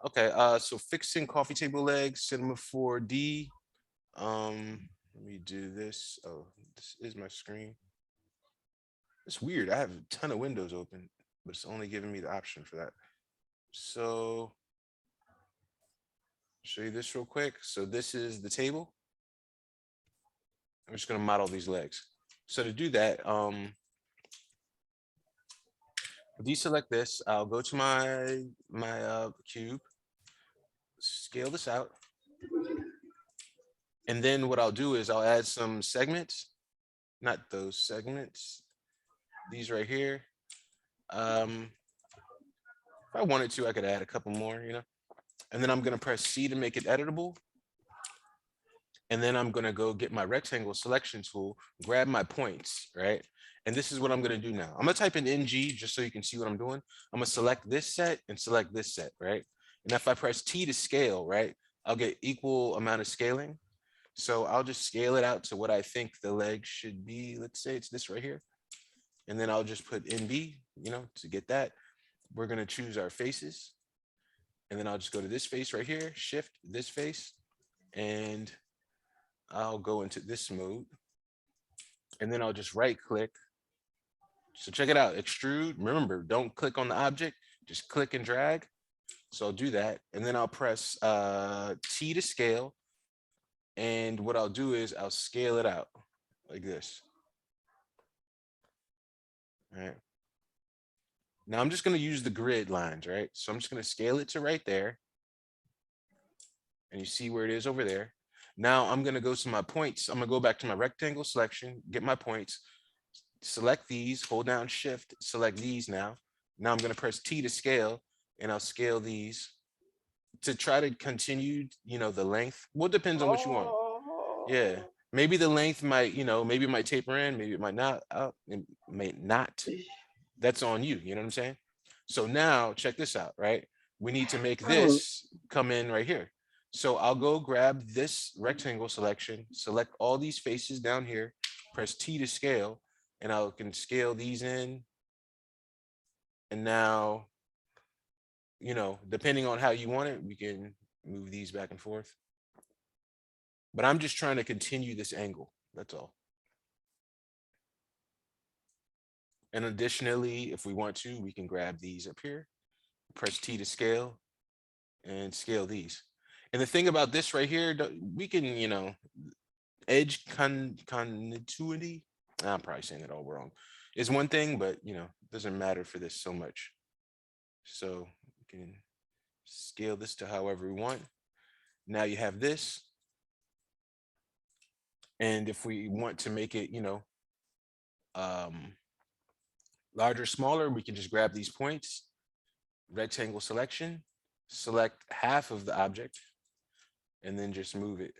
Okay, so fixing coffee table legs, cinema 4D. Let me do this. Oh, this is my screen. It's weird. I have a ton of windows open, but it's only giving me the option for that. So show you this real quick. So this is the table. I'm just gonna model these legs. So to do that, deselect this. I'll go to my cube, scale this out, and then what I'll do is I'll add some segments, not those segments, these right here. If I wanted to, I could add a couple more, and then I'm gonna press C to make it editable. And then I'm gonna go get my rectangle selection tool, grab my points, right? And this is what I'm gonna do now. I'm gonna type in NG just so you can see what I'm doing. I'm gonna select this set and select this set, right? And if I press T to scale, right, I'll get equal amount of scaling. So I'll just scale it out to what I think the leg should be. Let's say it's this right here. And then I'll just put NB, to get that. We're gonna choose our faces. And then I'll just go to this face right here, shift this face, and I'll go into this mode, and then I'll just right click. So check it out, extrude. Remember, don't click on the object, just click and drag. So I'll do that. And then I'll press T to scale. And what I'll do is I'll scale it out like this. All right. Now I'm just going to use the grid lines, right? So I'm just going to scale it to right there. And you see where it is over there. Now I'm going to go to my points. I'm going to go back to my rectangle selection, get my points, select these, hold down shift, select these now. Now I'm going to press T to scale, and I'll scale these to try to continue, the length. Well, it depends on what you want. Yeah. Oh. Maybe the length might, maybe it might taper in, maybe it might not. It may not. That's on you. You know what I'm saying? So now check this out, right? We need to make this come in right here. So I'll go grab this rectangle selection, select all these faces down here, press T to scale, and I can scale these in. And now, depending on how you want it, we can move these back and forth. But I'm just trying to continue this angle. That's all. And additionally, if we want to, we can grab these up here, press T to scale, and scale these. And the thing about this right here, we can, edge continuity. I'm probably saying it all wrong. Is one thing, but doesn't matter for this so much. So we can scale this to however we want. Now you have this. And if we want to make it, um, larger, smaller, we can just grab these points, rectangle selection, select half of the object, and then just move it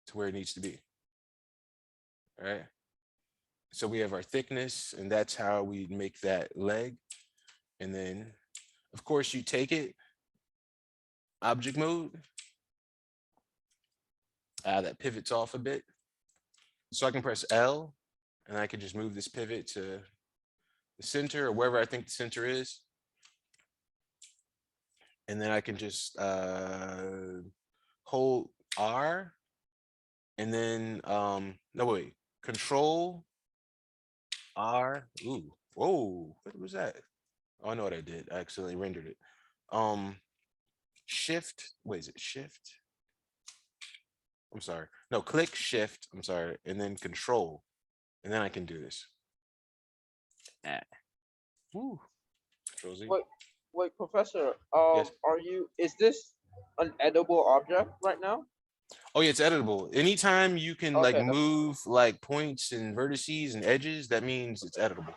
to where it needs to be. All right. So we have our thickness, and that's how we make that leg. And then, of course, you take it, object mode, that pivots off a bit. So I can press L, and I can just move this pivot to the center or wherever I think the center is. And then I can just hold R, and then, no, wait, Control R. Ooh, whoa, what was that? Oh, I know what I did. I accidentally rendered it. Um, Shift. Wait, is it Shift? I'm sorry. No, click Shift. I'm sorry, and then Control, and then I can do this. Ah, woo. Control Z. Wait, wait, Professor. Yes. Are you? Is this an edible object right now? Oh yeah, it's editable. Anytime you can like Okay, that's move like points and vertices and edges, that means it's editable.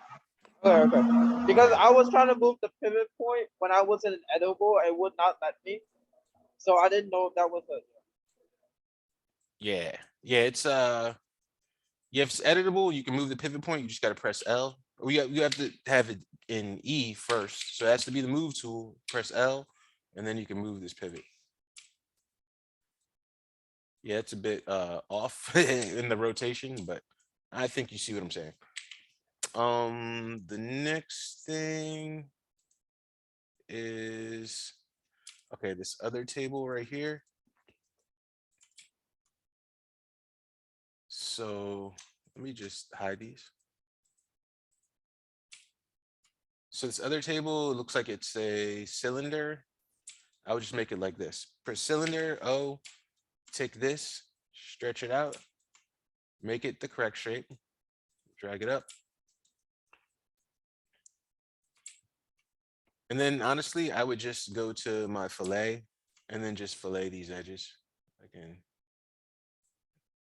okay. Okay. Because I was trying to move the pivot point when I was in an edible, it would not let me. So I didn't know if that was a. Yeah. Yeah, it's yeah, if it's editable, you can move the pivot point. You just got to press L. You have to have it in E first. So it has to be the move tool. Press L, and then you can move this pivot. Yeah, it's a bit off in the rotation, but I think you see what I'm saying. The next thing is Okay, this other table right here. So let me just hide these. So this other table looks like it's a cylinder. I would just make it like this. Per cylinder, O, take this, stretch it out, make it the correct shape, drag it up. And then honestly, I would just go to my fillet and then just fillet these edges again.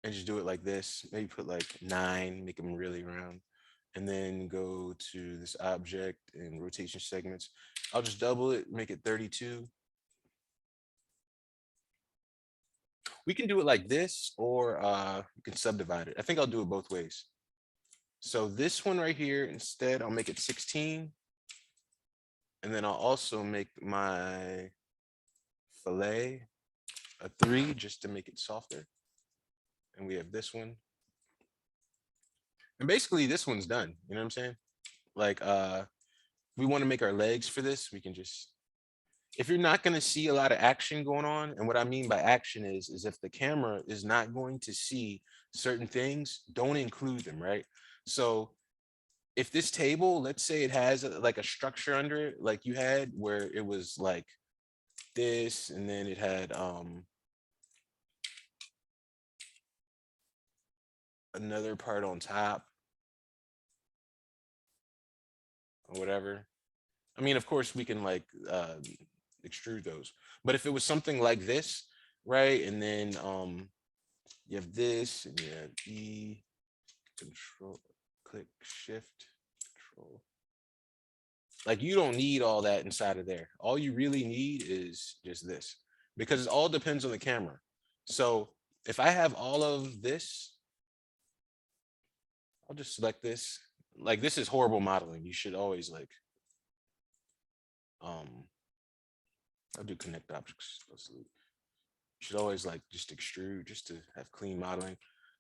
And just do it like this. Maybe put like 9, make them really round. And then go to this object and rotation segments. I'll just double it, make it 32. We can do it like this, or you can subdivide it. I think I'll do it both ways. So this one right here, instead, I'll make it 16. And then I'll also make my fillet a 3 just to make it softer. And we have this one. And basically this one's done. You know what I'm saying? Like we want to make our legs for this, we can just, if you're not going to see a lot of action going on, and what I mean by action is if the camera is not going to see certain things, don't include them, right? So if this table, let's say it has like a structure under it, like you had where it was like this, and then it had another part on top or whatever. I mean, of course we can like extrude those, but if it was something like this, right, and then you have this, and you have E, control, click, shift, control. Like you don't need all that inside of there. All you really need is just this, because it all depends on the camera. So if I have all of this, I'll just select this. Like this is horrible modeling. You should always like, I'll do connect objects. You should always like just extrude just to have clean modeling.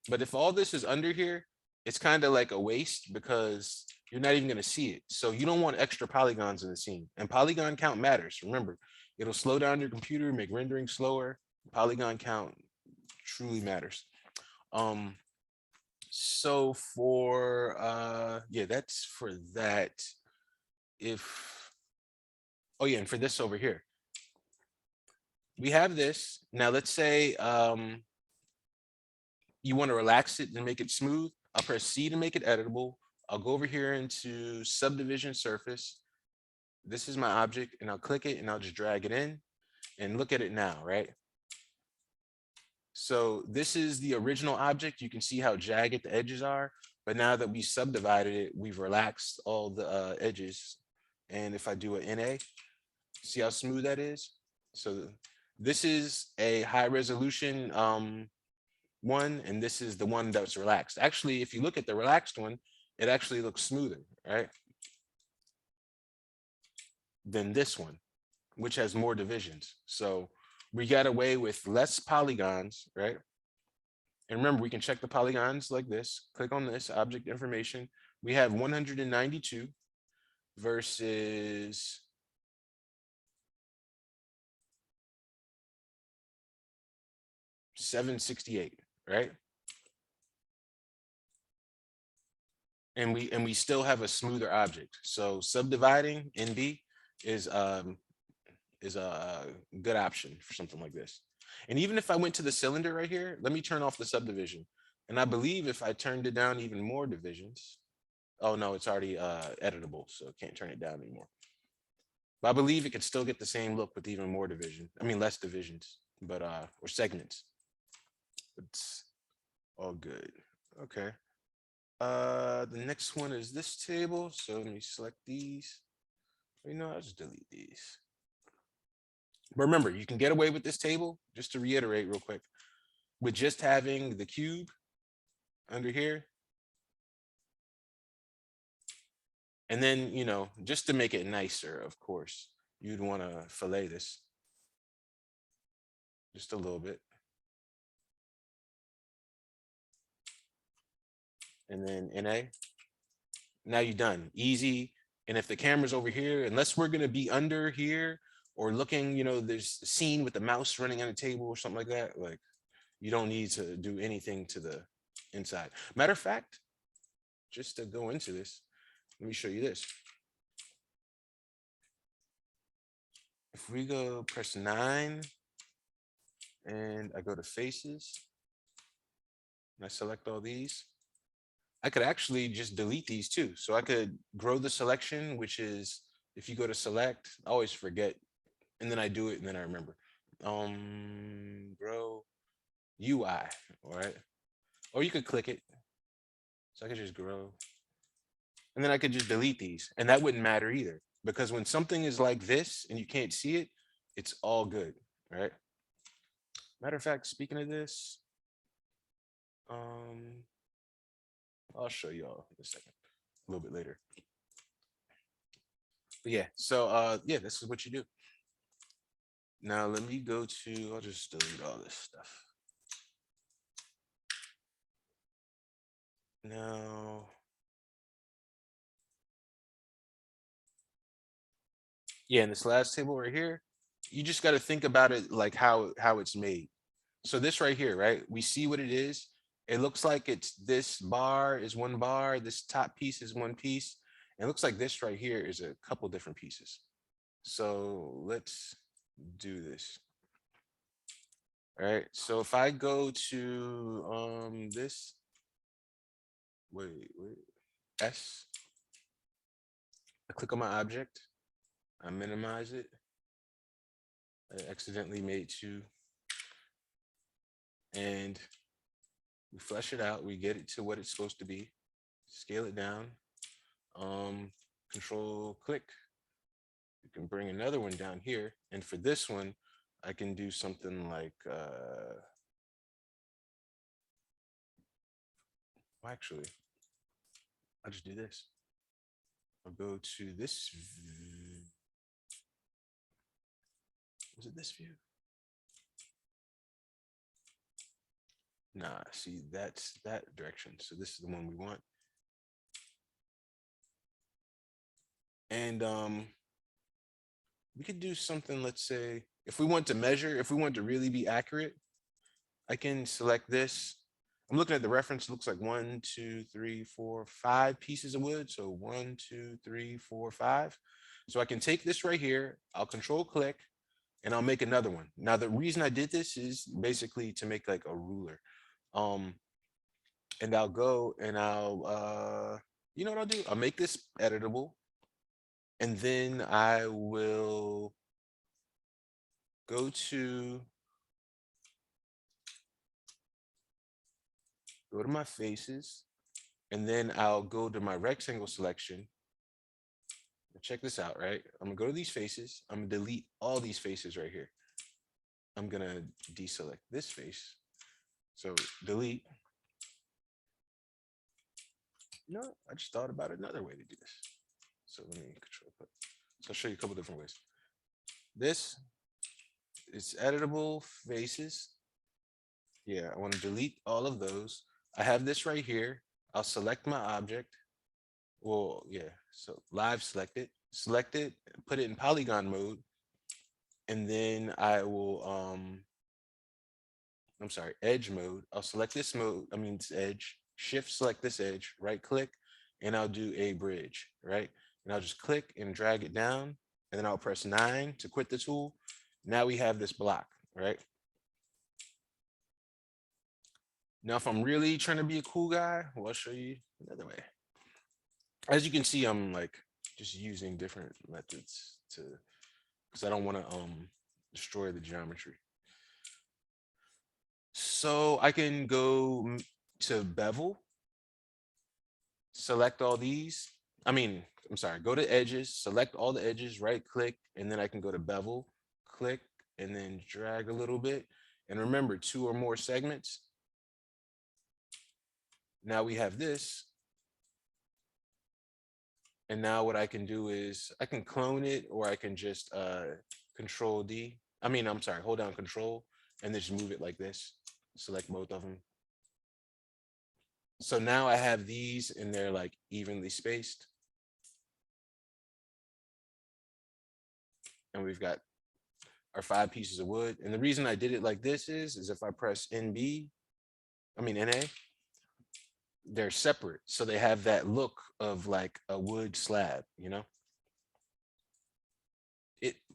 But if all this is under here, it's kind of like a waste because you're not even going to see it. So you don't want extra polygons in the scene. And polygon count matters. Remember, it'll slow down your computer, make rendering slower. Polygon count truly matters. So for yeah, that's for that. If, oh yeah, and for this over here, we have this. Now let's say you want to relax it and make it smooth. I'll press C to make it editable. I'll go over here into Subdivision Surface. This is my object, and I'll click it and I'll just drag it in and look at it now, right? So this is the original object. You can see how jagged the edges are, but now that we subdivided it, we've relaxed all the edges. And if I do an NA, see how smooth that is? So this is a high resolution one, and this is the one that's relaxed. Actually, if you look at the relaxed one, it actually looks smoother, right, than this one, which has more divisions. So we got away with less polygons, right? And remember, we can check the polygons like this. Click on this object information. We have 192 versus 768, right? And we still have a smoother object. So subdividing NB is a good option for something like this. And even if I went to the cylinder right here, let me turn off the subdivision. And I believe if I turned it down even more divisions, oh no, it's already editable, so I can't turn it down anymore. But I believe it could still get the same look with even more division. I mean, less divisions, but or segments. It's all good. Okay. The next one is this table. So let me select these. You know, I'll just delete these. But remember, you can get away with this table, just to reiterate real quick, with just having the cube under here. And then, you know, just to make it nicer, of course, you'd want to fillet this just a little bit. And then NA. Now you're done. Easy. And if the camera's over here, unless we're going to be under here or looking, there's a scene with the mouse running on a table or something like that. Like, you don't need to do anything to the inside. Matter of fact, just to go into this, let me show you this. If we go press 9 and I go to faces and I select all these, I could actually just delete these too. So I could grow the selection, which is if you go to select, I always forget, and then I do it and then I remember. Grow UI, all right? Or you could click it. So I could just grow. And then I could just delete these. And that wouldn't matter either. Because when something is like this and you can't see it, it's all good, right? Matter of fact, speaking of this, I'll show y'all in a second, a little bit later. But yeah, so yeah, this is what you do. Now let me go to, I'll just delete all this stuff. Now, yeah, in this last table right here, you just got to think about it like how it's made. So this right here, right? We see what it is. It looks like it's this bar is one bar, this top piece is one piece. It looks like this right here is a couple different pieces. So let's do this. All right. So if I go to this, wait, S, I click on my object, I minimize it. I accidentally made 2. And we flesh it out, we get it to what it's supposed to be, scale it down, control click. You can bring another one down here. And for this one, I can do something like, actually, I'll just do this. I'll go to this. Was it this view? Nah, see, that's that direction. So this is the one we want. And we could do something, let's say, if we want to measure, if we want to really be accurate, I can select this. I'm looking at the reference, it looks like 1, 2, 3, 4, 5 pieces of wood. So 1, 2, 3, 4, 5. So I can take this right here, I'll control click, and I'll make another one. Now, the reason I did this is basically to make like a ruler. And I'll go and you know what I'll do? I'll make this editable. And then I will go to my faces, and then I'll go to my rectangle selection. Check this out, right? I'm gonna go to these faces. I'm gonna delete all these faces right here. I'm gonna deselect this face. So delete. You know, I just thought about another way to do this. So let me control put. So I'll show you a couple different ways. This is editable faces. Yeah, I want to delete all of those. I have this right here. I'll select my object. Well, yeah, so live select it, put it in polygon mode, and then I will, I'm sorry, edge mode. I'll select this mode, it's edge, shift select this edge, right click, and I'll do a bridge, right? And I'll just click and drag it down, and then I'll press 9 to quit the tool. Now we have this block, right? Now, if I'm really trying to be a cool guy, well, I'll show you another way. As you can see, I'm like just using different methods because I don't want to destroy the geometry. So I can go to bevel, select all these. I'm sorry, go to edges, select all the edges, right click, and then I can go to bevel, click, and then drag a little bit. And remember, 2 or more segments. Now we have this. And now what I can do is I can clone it, or I can just control D. I'm sorry, hold down control and then just move it like this. Select both of them. So now I have these and they're like evenly spaced. And we've got are 5 pieces of wood. And the reason I did it like this is if I press NA, they're separate. So they have that look of like a wood slab, you know?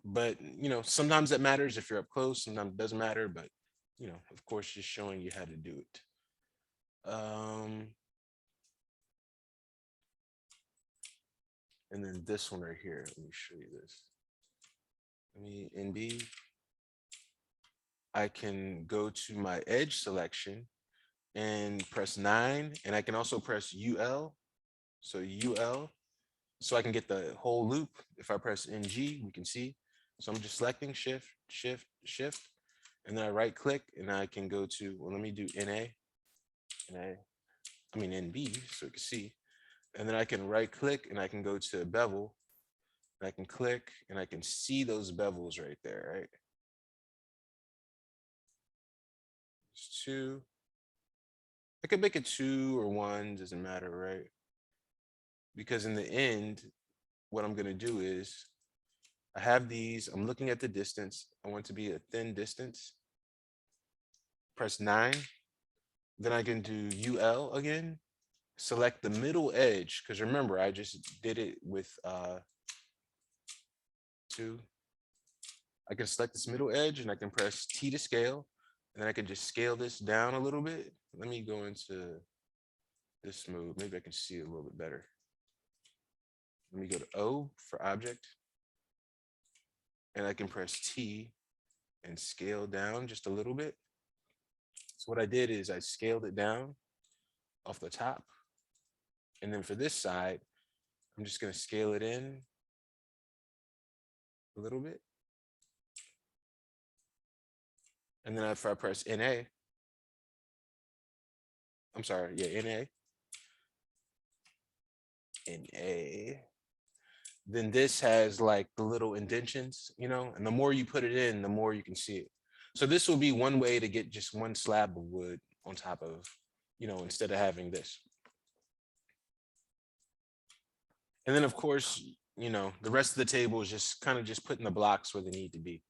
But sometimes that matters if you're up close, sometimes it doesn't matter, but of course, just showing you how to do it. And then this one right here, let me show you this. Let me NB. I can go to my edge selection and press 9, and I can also press UL. So UL, so I can get the whole loop. If I press NG, we can see. So I'm just selecting shift, shift, shift, and then I right click and I can go to, well, let me do NB so you can see. And then I can right click and I can go to bevel. And I can click and I can see those bevels right there, right? It's 2. I could make it 2 or 1, doesn't matter, right? Because in the end, what I'm gonna do is I have these, I'm looking at the distance. I want it to be a thin distance. Press 9. Then I can do UL again. Select the middle edge, because remember, I just did it with 2. I can select this middle edge and I can press T to scale. And then I can just scale this down a little bit. Let me go into this mode. Maybe I can see it a little bit better. Let me go to O for object. And I can press T and scale down just a little bit. So what I did is I scaled it down off the top. And then for this side, I'm just going to scale it in a little bit. And then if I press NA, I'm sorry, yeah, NA, then this has like the little indentions, and the more you put it in, the more you can see it. So this will be one way to get just one slab of wood on top of, instead of having this. And then of course, the rest of the table is just kind of just putting the blocks where they need to be.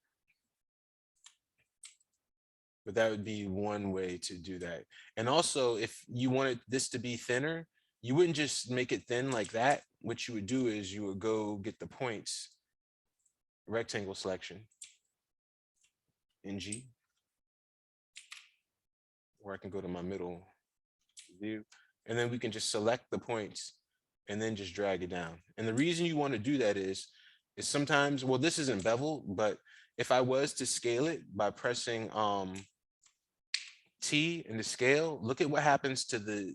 But that would be one way to do that. And also, if you wanted this to be thinner, you wouldn't just make it thin like that. What you would do is you would go get the points, rectangle selection, NG, or I can go to my middle view, and then we can just select the points and then just drag it down. And the reason you want to do that is sometimes, well, this isn't bevel, but if I was to scale it by pressing T in the scale, look at what happens to the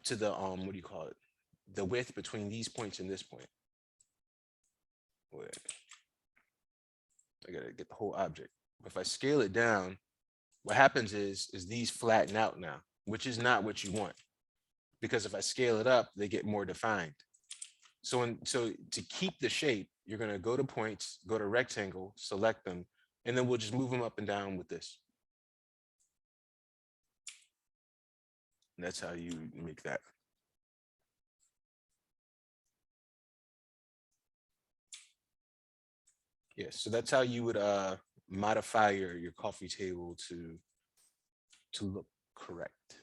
what do you call it? The width between these points and this point. Wait. I gotta get the whole object. If I scale it down, what happens is these flatten out now, which is not what you want. Because if I scale it up, they get more defined. So to keep the shape, you're gonna go to points, go to rectangle, select them, and then we'll just move them up and down with this. And that's how you make that. Yeah, so that's how you would modify your coffee table to look correct.